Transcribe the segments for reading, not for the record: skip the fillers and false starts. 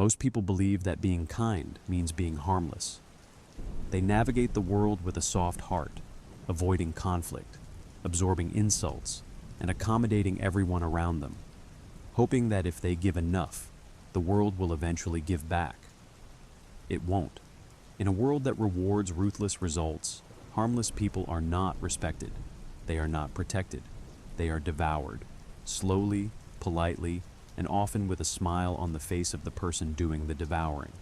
Most people believe that being kind means being harmless. They navigate the world with a soft heart, avoiding conflict, absorbing insults, and accommodating everyone around them, hoping that if they give enough, the world will eventually give back. It won't. In a world that rewards ruthless results, harmless people are not respected. They are not protected. They are devoured, slowly, politely, and often with a smile on the face of the person doing the devouring.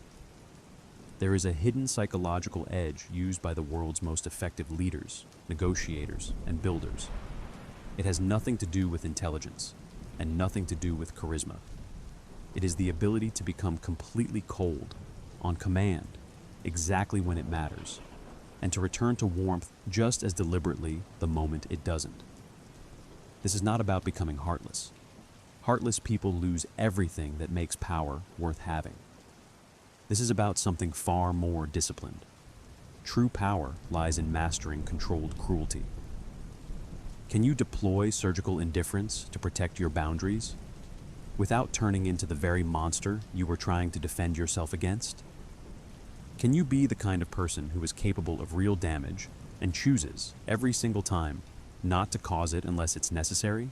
There is a hidden psychological edge used by the world's most effective leaders, negotiators, and builders. It has nothing to do with intelligence, and nothing to do with charisma. It is the ability to become completely cold, on command, exactly when it matters, and to return to warmth just as deliberately the moment it doesn't. This is not about becoming heartless. Heartless people lose everything that makes power worth having. This is about something far more disciplined. True power lies in mastering controlled cruelty. Can you deploy surgical indifference to protect your boundaries without turning into the very monster you were trying to defend yourself against? Can you be the kind of person who is capable of real damage and chooses, every single time, not to cause it unless it's necessary?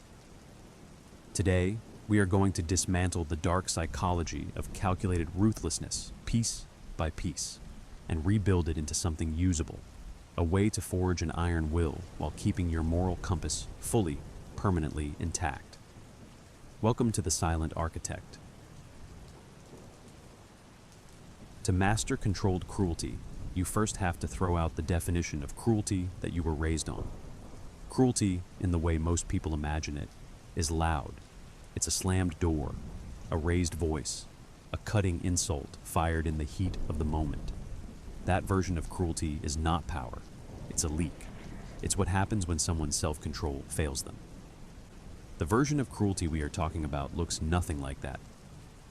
Today, we are going to dismantle the dark psychology of calculated ruthlessness, piece by piece, and rebuild it into something usable, a way to forge an iron will while keeping your moral compass fully, permanently intact. Welcome to the Silent Architect. To master controlled cruelty, you first have to throw out the definition of cruelty that you were raised on. Cruelty, in the way most people imagine it, is loud. It's a slammed door, a raised voice, a cutting insult fired in the heat of the moment. That version of cruelty is not power. It's a leak. It's what happens when someone's self-control fails them. The version of cruelty we are talking about looks nothing like that.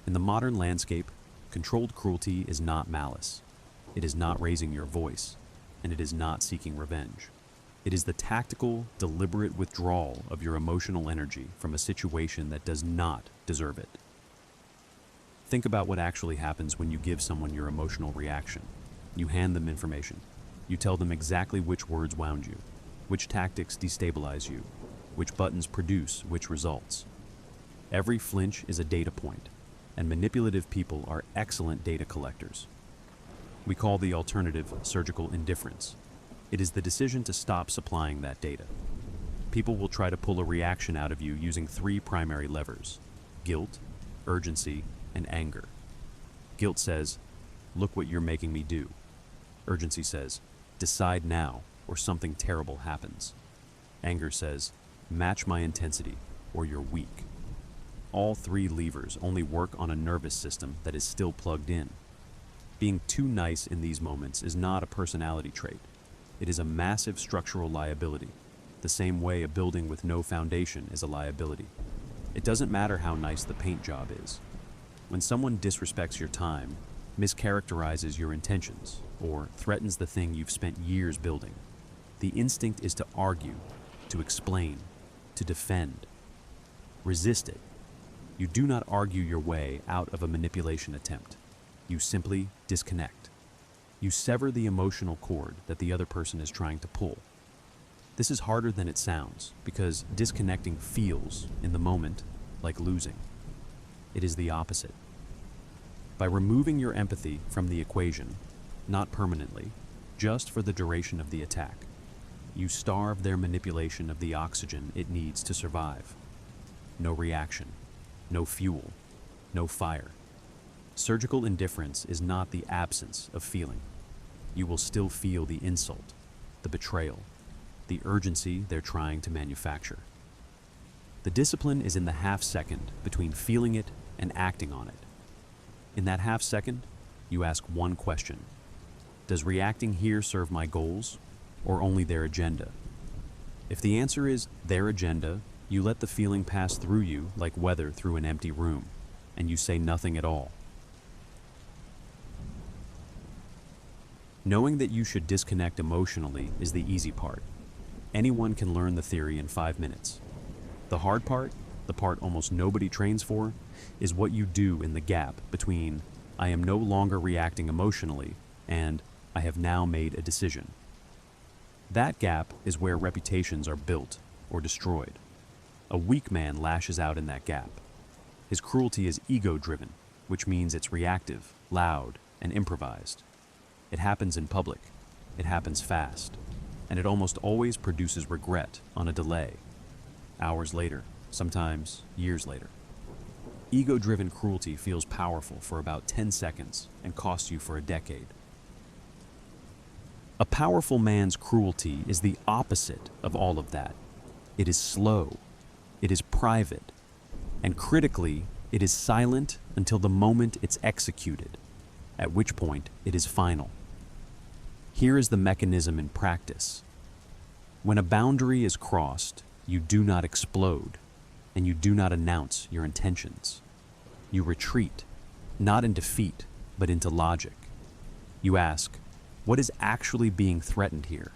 In the modern landscape, controlled cruelty is not malice. It is not raising your voice, and it is not seeking revenge. It is the tactical, deliberate withdrawal of your emotional energy from a situation that does not deserve it. Think about what actually happens when you give someone your emotional reaction. You hand them information. You tell them exactly which words wound you, which tactics destabilize you, which buttons produce which results. Every flinch is a data point, and manipulative people are excellent data collectors. We call the alternative surgical indifference. It is the decision to stop supplying that data. People will try to pull a reaction out of you using three primary levers: guilt, urgency, and anger. Guilt says, "Look what you're making me do." Urgency says, "Decide now, or something terrible happens." Anger says, "Match my intensity, or you're weak." All three levers only work on a nervous system that is still plugged in. Being too nice in these moments is not a personality trait. It is a massive structural liability, the same way a building with no foundation is a liability. It doesn't matter how nice the paint job is. When someone disrespects your time, mischaracterizes your intentions, or threatens the thing you've spent years building, the instinct is to argue, to explain, to defend. Resist it. You do not argue your way out of a manipulation attempt. You simply disconnect. You sever the emotional cord that the other person is trying to pull. This is harder than it sounds, because disconnecting feels, in the moment, like losing. It is the opposite. By removing your empathy from the equation, not permanently, just for the duration of the attack, you starve their manipulation of the oxygen it needs to survive. No reaction, no fuel, no fire. Surgical indifference is not the absence of feeling. You will still feel the insult, the betrayal, the urgency they're trying to manufacture. The discipline is in the half-second between feeling it and acting on it. In that half-second, you ask one question: does reacting here serve my goals, or only their agenda? If the answer is their agenda, you let the feeling pass through you like weather through an empty room, and you say nothing at all. Knowing that you should disconnect emotionally is the easy part. Anyone can learn the theory in 5 minutes. The hard part, the part almost nobody trains for, is what you do in the gap between I am no longer reacting emotionally, and I have now made a decision. That gap is where reputations are built or destroyed. A weak man lashes out in that gap. His cruelty is ego-driven, which means it's reactive, loud, and improvised. It happens in public, it happens fast, and it almost always produces regret on a delay. Hours later, sometimes years later. Ego-driven cruelty feels powerful for about 10 seconds and costs you for a decade. A powerful man's cruelty is the opposite of all of that. It is slow, it is private, and critically, it is silent until the moment it's executed, at which point it is final. Here is the mechanism in practice. When a boundary is crossed, you do not explode, and you do not announce your intentions. You retreat, not in defeat, but into logic. You ask, what is actually being threatened here?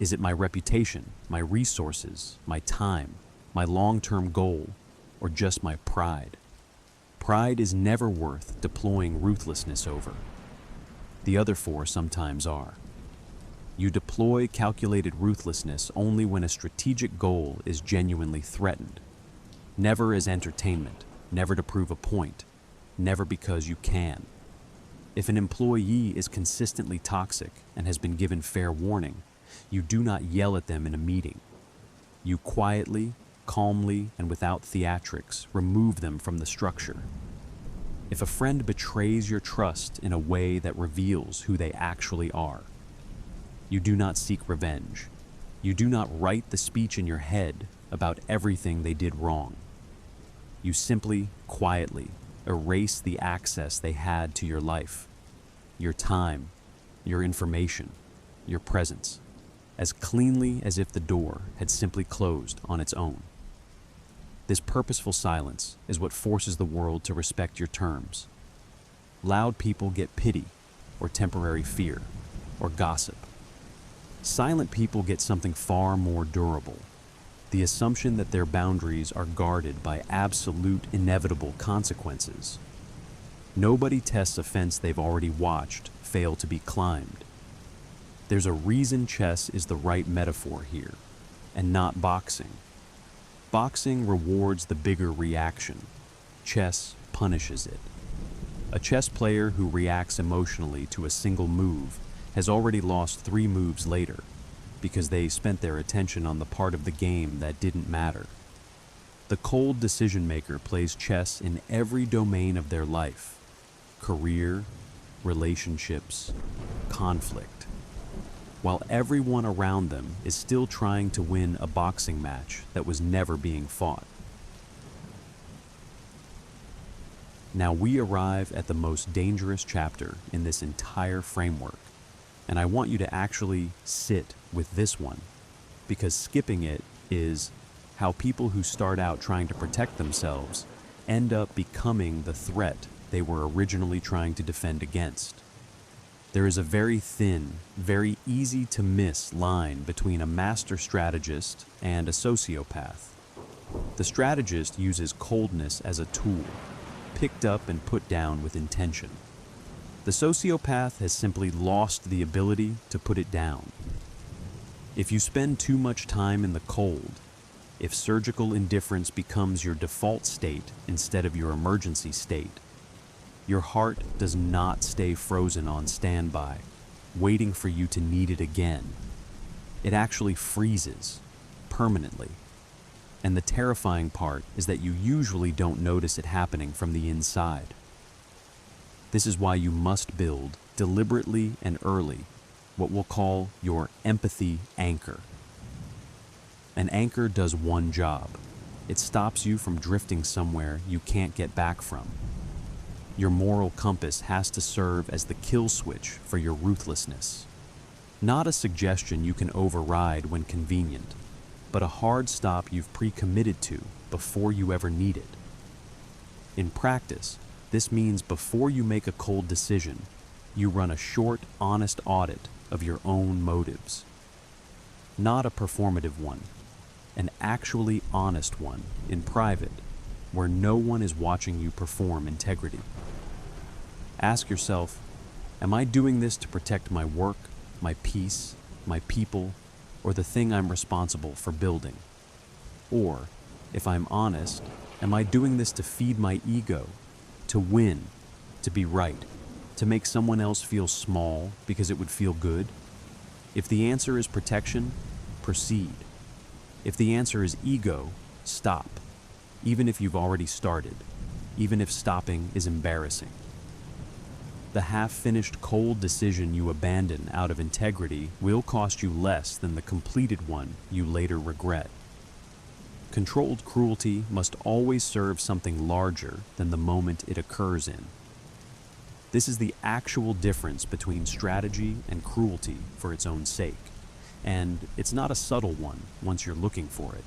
Is it my reputation, my resources, my time, my long-term goal, or just my pride? Pride is never worth deploying ruthlessness over. The other four sometimes are. You deploy calculated ruthlessness only when a strategic goal is genuinely threatened. Never as entertainment, never to prove a point, never because you can. If an employee is consistently toxic and has been given fair warning, you do not yell at them in a meeting. You quietly, calmly, and without theatrics remove them from the structure. If a friend betrays your trust in a way that reveals who they actually are, you do not seek revenge. You do not write the speech in your head about everything they did wrong. You simply, quietly, erase the access they had to your life, your time, your information, your presence, as cleanly as if the door had simply closed on its own. This purposeful silence is what forces the world to respect your terms. Loud people get pity, or temporary fear, or gossip. Silent people get something far more durable, the assumption that their boundaries are guarded by absolute inevitable consequences. Nobody tests a fence they've already watched fail to be climbed. There's a reason chess is the right metaphor here, and not boxing. Boxing rewards the bigger reaction. Chess punishes it. A chess player who reacts emotionally to a single move has already lost 3 moves later, because they spent their attention on the part of the game that didn't matter. The cold decision maker plays chess in every domain of their life: career, relationships, conflict, while everyone around them is still trying to win a boxing match that was never being fought. Now we arrive at the most dangerous chapter in this entire framework, and I want you to actually sit with this one, because skipping it is how people who start out trying to protect themselves end up becoming the threat they were originally trying to defend against. There is a very thin, very easy to miss line between a master strategist and a sociopath. The strategist uses coldness as a tool, picked up and put down with intention. The sociopath has simply lost the ability to put it down. If you spend too much time in the cold, if surgical indifference becomes your default state instead of your emergency state, your heart does not stay frozen on standby, waiting for you to need it again. It actually freezes, permanently. And the terrifying part is that you usually don't notice it happening from the inside. This is why you must build, deliberately and early, what we'll call your empathy anchor. An anchor does one job. It stops you from drifting somewhere you can't get back from. Your moral compass has to serve as the kill switch for your ruthlessness. Not a suggestion you can override when convenient, but a hard stop you've pre-committed to before you ever need it. In practice, this means before you make a cold decision, you run a short, honest audit of your own motives. Not a performative one, an actually honest one in private, where no one is watching you perform integrity. Ask yourself, am I doing this to protect my work, my peace, my people, or the thing I'm responsible for building? Or, if I'm honest, am I doing this to feed my ego, to win, to be right, to make someone else feel small because it would feel good? If the answer is protection, proceed. If the answer is ego, stop, even if you've already started, even if stopping is embarrassing. The half-finished cold decision you abandon out of integrity will cost you less than the completed one you later regret. Controlled cruelty must always serve something larger than the moment it occurs in. This is the actual difference between strategy and cruelty for its own sake, and it's not a subtle one once you're looking for it.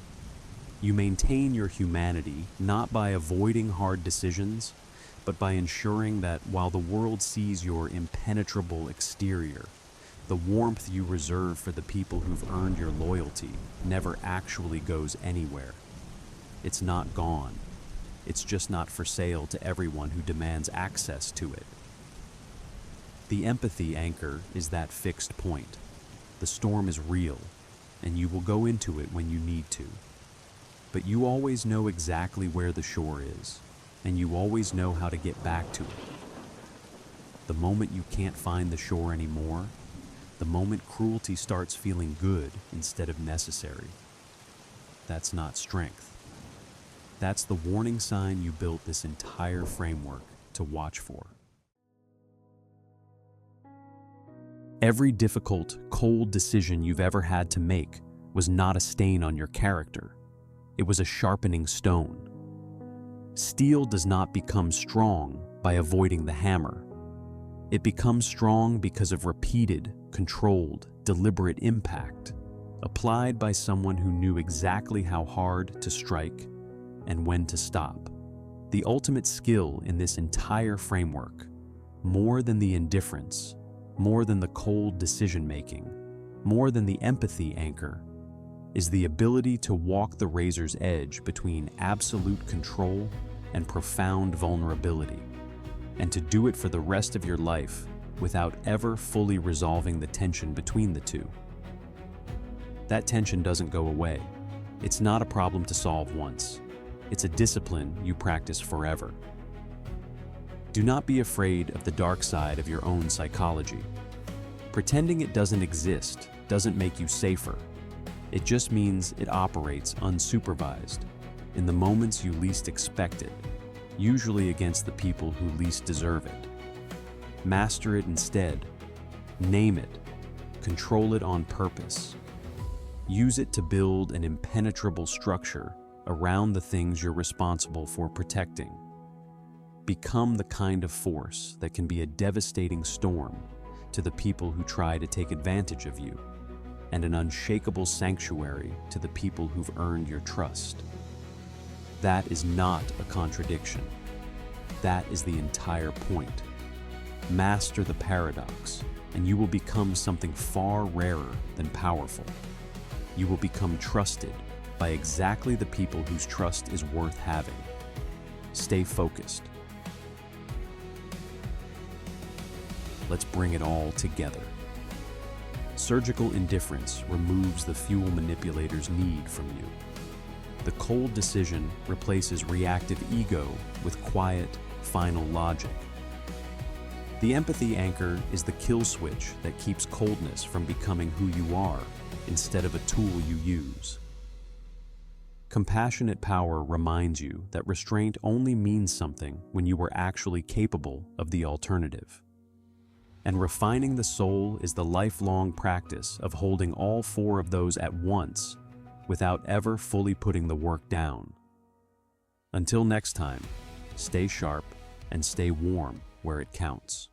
You maintain your humanity not by avoiding hard decisions, but by ensuring that while the world sees your impenetrable exterior, the warmth you reserve for the people who've earned your loyalty never actually goes anywhere. It's not gone. It's just not for sale to everyone who demands access to it. The empathy anchor is that fixed point. The storm is real, and you will go into it when you need to. But you always know exactly where the shore is, and you always know how to get back to it. The moment you can't find the shore anymore, the moment cruelty starts feeling good instead of necessary, that's not strength. That's the warning sign you built this entire framework to watch for. Every difficult, cold decision you've ever had to make was not a stain on your character. It was a sharpening stone. Steel does not become strong by avoiding the hammer. It becomes strong because of repeated, controlled, deliberate impact, applied by someone who knew exactly how hard to strike and when to stop. The ultimate skill in this entire framework, more than the indifference, more than the cold decision-making, more than the empathy anchor, is the ability to walk the razor's edge between absolute control and profound vulnerability, and to do it for the rest of your life without ever fully resolving the tension between the two. That tension doesn't go away. It's not a problem to solve once. It's a discipline you practice forever. Do not be afraid of the dark side of your own psychology. Pretending it doesn't exist doesn't make you safer. It just means it operates unsupervised, in the moments you least expect it, usually against the people who least deserve it. Master it instead. Name it. Control it on purpose. Use it to build an impenetrable structure around the things you're responsible for protecting. Become the kind of force that can be a devastating storm to the people who try to take advantage of you, and an unshakable sanctuary to the people who've earned your trust. That is not a contradiction. That is the entire point. Master the paradox, and you will become something far rarer than powerful. You will become trusted by exactly the people whose trust is worth having. Stay focused. Let's bring it all together. Surgical indifference removes the fuel manipulators need from you. The cold decision replaces reactive ego with quiet, final logic. The empathy anchor is the kill switch that keeps coldness from becoming who you are instead of a tool you use. Compassionate power reminds you that restraint only means something when you are actually capable of the alternative. And refining the soul is the lifelong practice of holding all four of those at once without ever fully putting the work down. Until next time, stay sharp and stay warm where it counts.